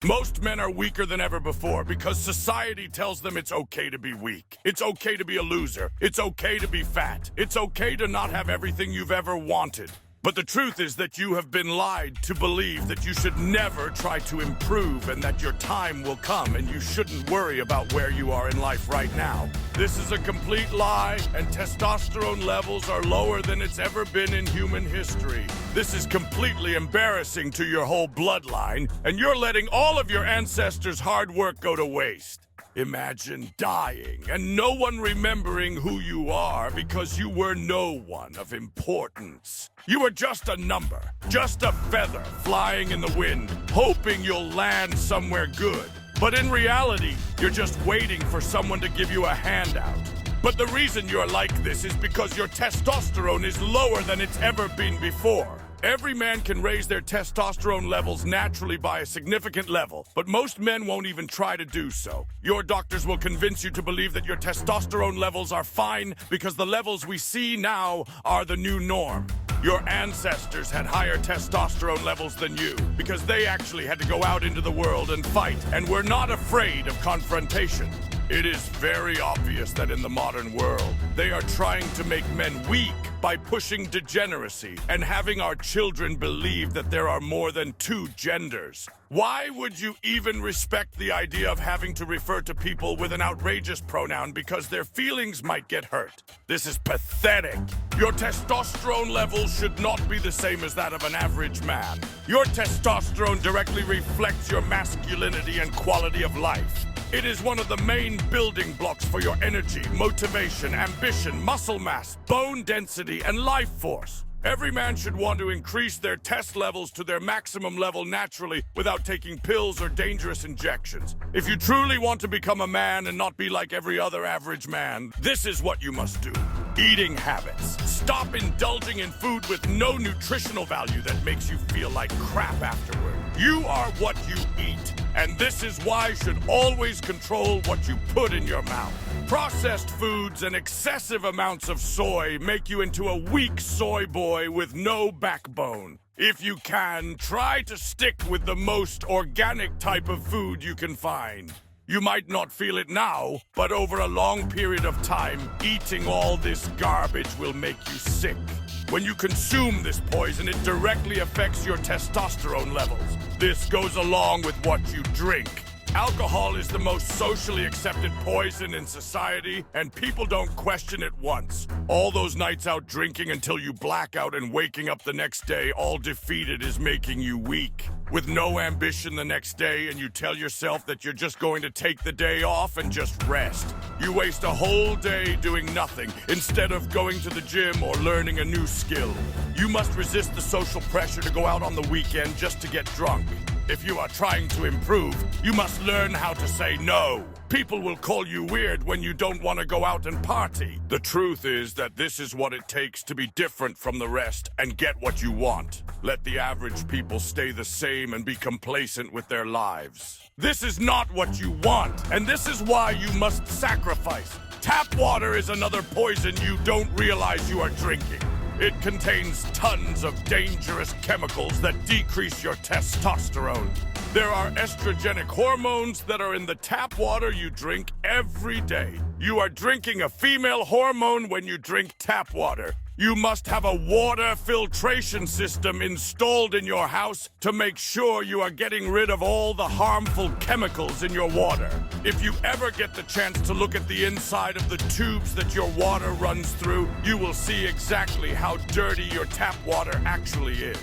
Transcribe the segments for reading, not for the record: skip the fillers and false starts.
Most men are weaker than ever before because society tells them it's okay to be weak. It's okay to be a loser. It's okay to be fat. It's okay to not have everything you've ever wanted. But the truth is that you have been lied to believe that you should never try to improve and that your time will come and you shouldn't worry about where you are in life right now. This is a complete lie, and testosterone levels are lower than it's ever been in human history. This is completely embarrassing to your whole bloodline, and you're letting all of your ancestors' hard work go to waste. Imagine dying and no one remembering who you are because you were no one of importance. You were just a number, just a feather flying in the wind, hoping you'll land somewhere good. But in reality, you're just waiting for someone to give you a handout. But the reason you're like this is because your testosterone is lower than it's ever been before. Every man can raise their testosterone levels naturally by a significant level, but most men won't even try to do so. Your doctors will convince you to believe that your testosterone levels are fine because the levels we see now are the new norm. Your ancestors had higher testosterone levels than you because they actually had to go out into the world and fight and were not afraid of confrontation. It is very obvious that in the modern world, they are trying to make men weak by pushing degeneracy and having our children believe that there are more than two genders. Why would you even respect the idea of having to refer to people with an outrageous pronoun because their feelings might get hurt? This is pathetic. Your testosterone levels should not be the same as that of an average man. Your testosterone directly reflects your masculinity and quality of life. It is one of the main building blocks for your energy, motivation, ambition, muscle mass, bone density, and life force. Every man should want to increase their test levels to their maximum level naturally without taking pills or dangerous injections. If you truly want to become a man and not be like every other average man, this is what you must do. Eating habits. Stop indulging in food with no nutritional value that makes you feel like crap afterward. You are what you eat, and this is why you should always control what you put in your mouth. Processed foods and excessive amounts of soy make you into a weak soy boy with no backbone. If you can, try to stick with the most organic type of food you can find. You might not feel it now, but over a long period of time, eating all this garbage will make you sick. When you consume this poison, it directly affects your testosterone levels. This goes along with what you drink. Alcohol is the most socially accepted poison in society, and people don't question it once. All those nights out drinking until you black out and waking up the next day all defeated is making you weak. With no ambition the next day, and you tell yourself that you're just going to take the day off and just rest. You waste a whole day doing nothing instead of going to the gym or learning a new skill. You must resist the social pressure to go out on the weekend just to get drunk. If you are trying to improve, you must learn how to say no. People will call you weird when you don't want to go out and party. The truth is that this is what it takes to be different from the rest and get what you want. Let the average people stay the same and be complacent with their lives. This is not what you want, and this is why you must sacrifice. Tap water is another poison you don't realize you are drinking. It contains tons of dangerous chemicals that decrease your testosterone. There are estrogenic hormones that are in the tap water you drink every day. You are drinking a female hormone when you drink tap water. You must have a water filtration system installed in your house to make sure you are getting rid of all the harmful chemicals in your water. If you ever get the chance to look at the inside of the tubes that your water runs through, you will see exactly how dirty your tap water actually is.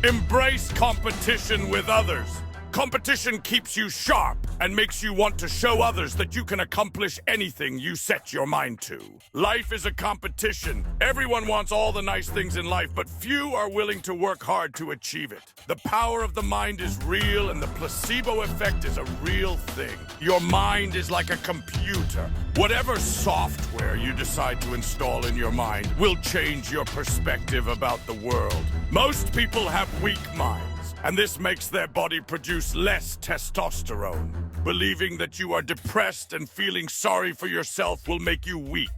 Embrace competition with others. Competition keeps you sharp and makes you want to show others that you can accomplish anything you set your mind to. Life is a competition. Everyone wants all the nice things in life, but few are willing to work hard to achieve it. The power of the mind is real, and the placebo effect is a real thing. Your mind is like a computer. Whatever software you decide to install in your mind will change your perspective about the world. Most people have weak minds, and this makes their body produce less testosterone. Believing that you are depressed and feeling sorry for yourself will make you weak.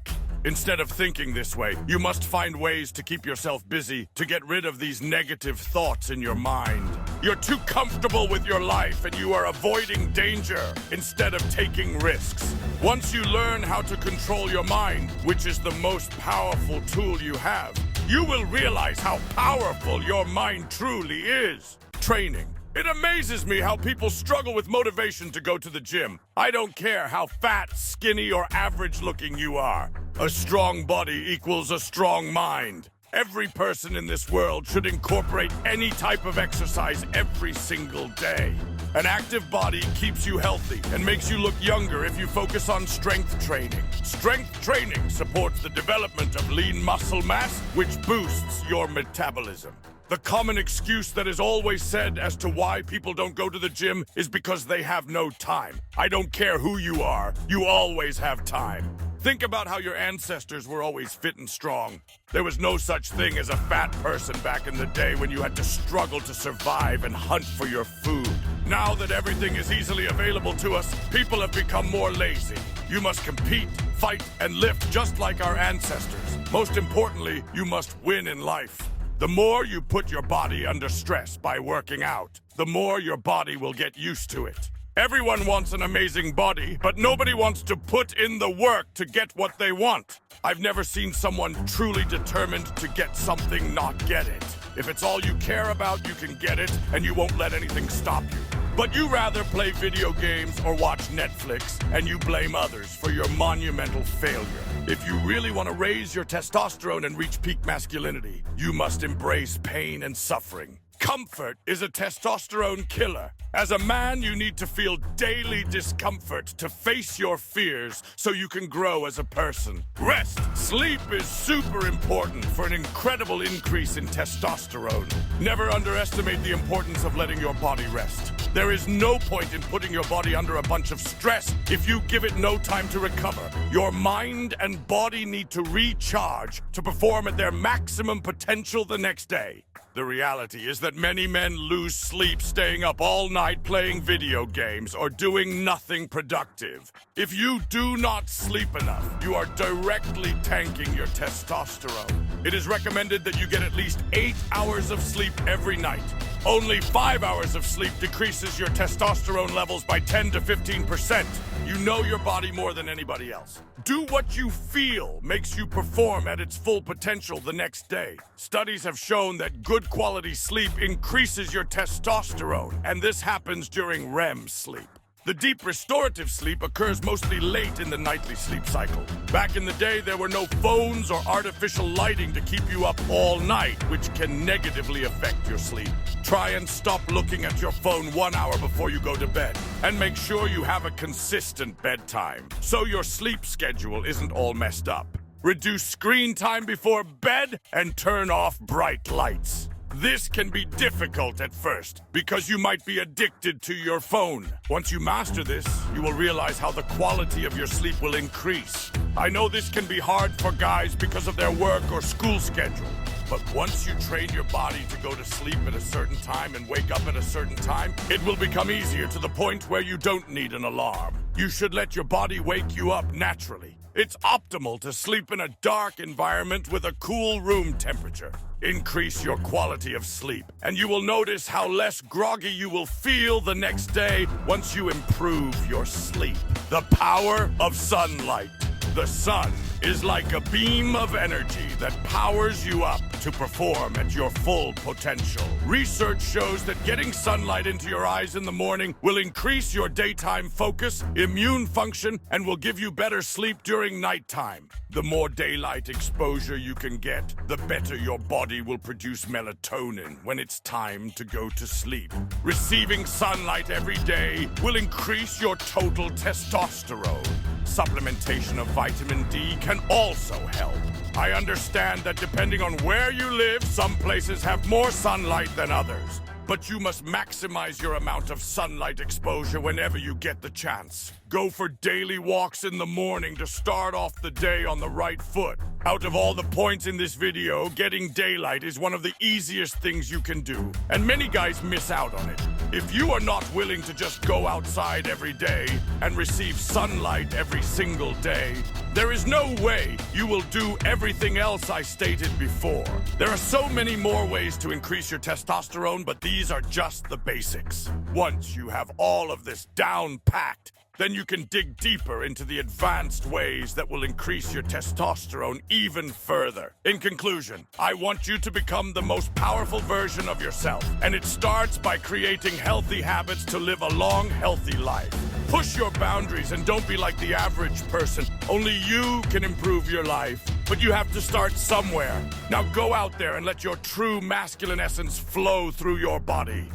Instead of thinking this way, you must find ways to keep yourself busy to get rid of these negative thoughts in your mind. You're too comfortable with your life and you are avoiding danger instead of taking risks. Once you learn how to control your mind, which is the most powerful tool you have, you will realize how powerful your mind truly is. Training. It amazes me how people struggle with motivation to go to the gym. I don't care how fat, skinny, or average-looking you are. A strong body equals a strong mind. Every person in this world should incorporate any type of exercise every single day. An active body keeps you healthy and makes you look younger if you focus on strength training. Strength training supports the development of lean muscle mass, which boosts your metabolism. The common excuse that is always said as to why people don't go to the gym is because they have no time. I don't care who you are, you always have time. Think about how your ancestors were always fit and strong. There was no such thing as a fat person back in the day when you had to struggle to survive and hunt for your food. Now that everything is easily available to us, people have become more lazy. You must compete, fight, and lift just like our ancestors. Most importantly, you must win in life. The more you put your body under stress by working out, the more your body will get used to it. Everyone wants an amazing body, but nobody wants to put in the work to get what they want. I've never seen someone truly determined to get something not get it. If it's all you care about, you can get it, and you won't let anything stop you. But you rather play video games or watch Netflix, and you blame others for your monumental failure. If you really want to raise your testosterone and reach peak masculinity, you must embrace pain and suffering. Comfort is a testosterone killer. As a man, you need to feel daily discomfort to face your fears so you can grow as a person. Rest. Sleep is super important for an incredible increase in testosterone. Never underestimate the importance of letting your body rest. There is no point in putting your body under a bunch of stress if you give it no time to recover. Your mind and body need to recharge to perform at their maximum potential the next day. The reality is that many men lose sleep staying up all night playing video games or doing nothing productive. If you do not sleep enough, you are directly tanking your testosterone. It is recommended that you get at least 8 hours of sleep every night. Only 5 hours of sleep decreases your testosterone levels by 10 to 15%. You know your body more than anybody else. Do what you feel makes you perform at its full potential the next day. Studies have shown that good quality sleep increases your testosterone, and this happens during REM sleep. The deep restorative sleep occurs mostly late in the nightly sleep cycle. Back in the day, there were no phones or artificial lighting to keep you up all night, which can negatively affect your sleep. Try and stop looking at your phone 1 hour before you go to bed. And make sure you have a consistent bedtime, so your sleep schedule isn't all messed up. Reduce screen time before bed and turn off bright lights. This can be difficult at first because you might be addicted to your phone. Once you master this, you will realize how the quality of your sleep will increase. I know this can be hard for guys because of their work or school schedule. But once you train your body to go to sleep at a certain time and wake up at a certain time, it will become easier to the point where you don't need an alarm. You should let your body wake you up naturally. It's optimal to sleep in a dark environment with a cool room temperature. Increase your quality of sleep, and you will notice how less groggy you will feel the next day once you improve your sleep. The power of sunlight. The sun is like a beam of energy that powers you up to perform at your full potential. Research shows that getting sunlight into your eyes in the morning will increase your daytime focus, immune function, and will give you better sleep during nighttime. The more daylight exposure you can get, the better your body will produce melatonin when it's time to go to sleep. Receiving sunlight every day will increase your total testosterone. Supplementation of vitamin D can also help. I understand that depending on where you live, some places have more sunlight than others. But you must maximize your amount of sunlight exposure whenever you get the chance. Go for daily walks in the morning to start off the day on the right foot. Out of all the points in this video, getting daylight is one of the easiest things you can do, and many guys miss out on it. If you are not willing to just go outside every day and receive sunlight every single day, There is no way you will do everything else I stated before. There are so many more ways to increase your testosterone, but these are just the basics. Once you have all of this down packed, then you can dig deeper into the advanced ways that will increase your testosterone even further. In conclusion, I want you to become the most powerful version of yourself, and it starts by creating healthy habits to live a long, healthy life. Push your boundaries and don't be like the average person. Only you can improve your life, but you have to start somewhere. Now go out there and let your true masculine essence flow through your body.